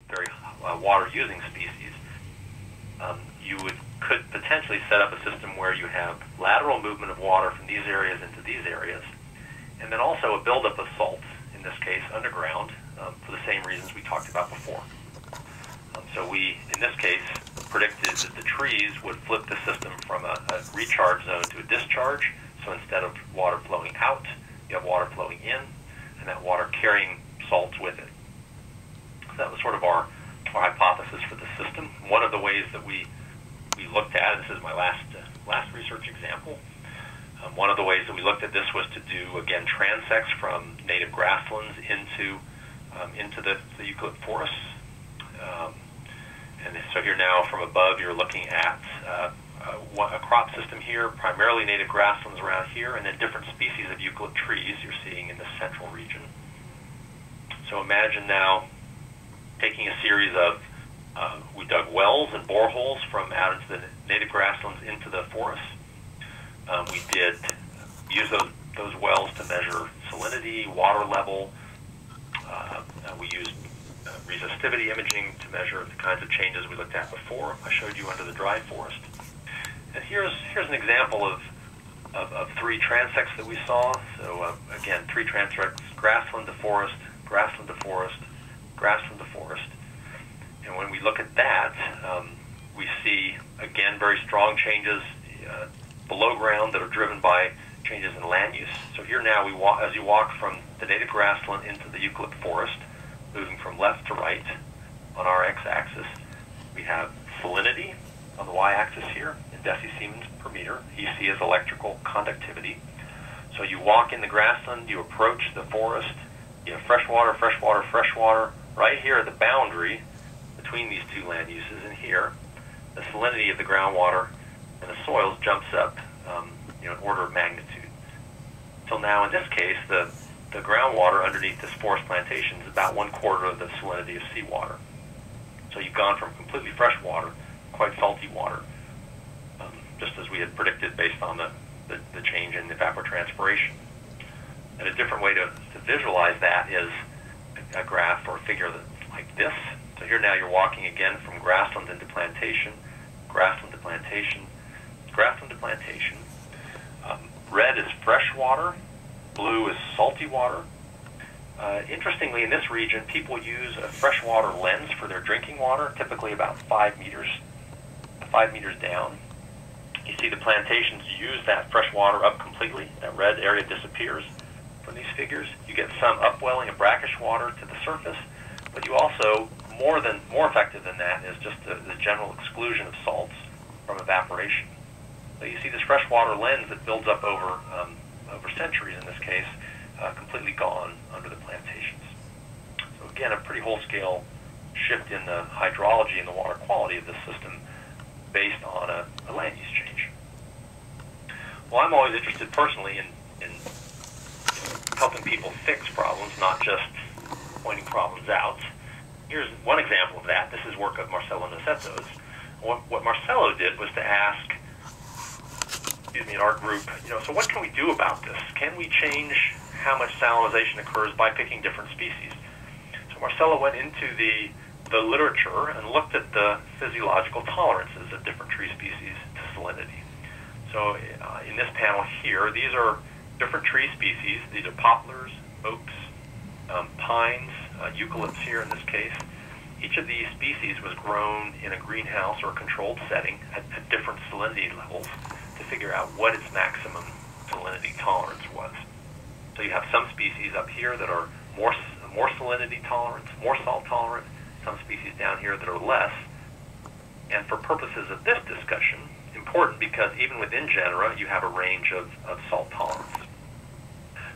very water-using species, you could potentially set up a system where you have lateral movement of water from these areas into these areas, and then also a buildup of salt, in this case underground, for the same reasons we talked about before. So we, in this case, predicted that the trees would flip the system from a recharge zone to a discharge. So instead of water flowing out, you have water flowing in, and that water carrying salts with it. So that was sort of our hypothesis for the system. One of the ways that we looked at, this is my last research example, one of the ways that we looked at this was to do, again, transects from native grasslands into the eucalypt forests. And so here now from above you're looking at a crop system here, primarily native grasslands around here, and then different species of eucalypt trees you're seeing in the central region. So imagine now taking a series of, we dug wells and boreholes from out into the native grasslands into the forests. We did use those wells to measure salinity, water level. We used resistivity imaging to measure the kinds of changes we looked at before. I showed you under the dry forest. And here's an example of three transects that we saw. So again, three transects: grassland to forest, grassland to forest, grassland to forest. And when we look at that, we see, again, very strong changes below ground that are driven by changes in land use. So here now, as you walk from the native grassland into the eucalypt forest, moving from left to right on our x-axis, we have salinity on the y-axis here in decisiemens per meter. EC is electrical conductivity. So you walk in the grassland, you approach the forest, you have fresh water, fresh water, fresh water. Right here at the boundary between these two land uses, and here, the salinity of the groundwater and the soils jumps up an order of magnitude. Till now, in this case, the groundwater underneath this forest plantation is about 1/4 of the salinity of seawater. So you've gone from completely fresh water, quite salty water, just as we had predicted based on the change in evapotranspiration. And a different way to visualize that is a graph or a figure like this. So here now you're walking again from grassland into plantation, grassland to plantation, grassland to plantation. Red is fresh water, blue is salty water. Interestingly, in this region, people use a freshwater lens for their drinking water, typically about 5 meters down. You see the plantations use that fresh water up completely. That red area disappears from these figures. You get some upwelling of brackish water to the surface, but you also, more effective than that, is just the general exclusion of salts from evaporation. So you see this freshwater lens that builds up over centuries, in this case, completely gone under the plantations. So again, a pretty whole-scale shift in the hydrology and the water quality of this system based on a land use change. Well, I'm always interested personally in helping people fix problems, not just pointing problems out. Here's one example of that. This is work of Marcelo Niceto's. What Marcelo did was to ask, in our group, so what can we do about this? Can we change how much salinization occurs by picking different species? So Marcelo went into the literature and looked at the physiological tolerances of different tree species to salinity. So in this panel here, these are different tree species. These are poplars, oaks, pines, eucalypts here in this case. Each of these species was grown in a greenhouse or a controlled setting at different salinity levels to figure out what its maximum salinity tolerance was. So you have some species up here that are more salinity tolerant, more salt tolerant, some species down here that are less. And for purposes of this discussion, important because even within genera, you have a range of salt tolerance.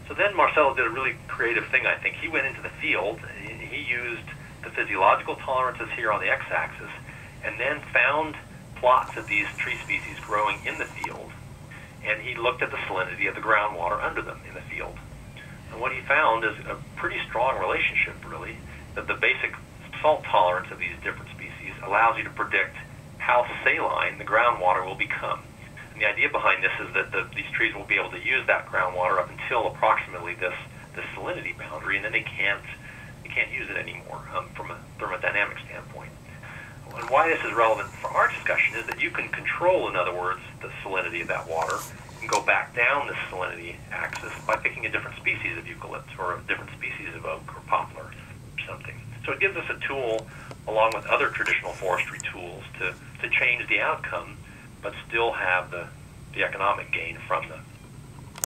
So then Marcelo did a really creative thing, I think. He went into the field, he used the physiological tolerances here on the x-axis, and then found plots of these tree species growing in the field, and he looked at the salinity of the groundwater under them in the field. And what he found is a pretty strong relationship, really, that the basic salt tolerance of these different species allows you to predict how saline the groundwater will become. And the idea behind this is that these trees will be able to use that groundwater up until approximately this salinity boundary, and then they can't can't use it anymore from a thermodynamic standpoint. And why this is relevant for our discussion is that you can control, in other words, the salinity of that water and go back down the salinity axis by picking a different species of eucalypt or a different species of oak or poplar or something. So it gives us a tool, along with other traditional forestry tools, to change the outcome, but still have the economic gain from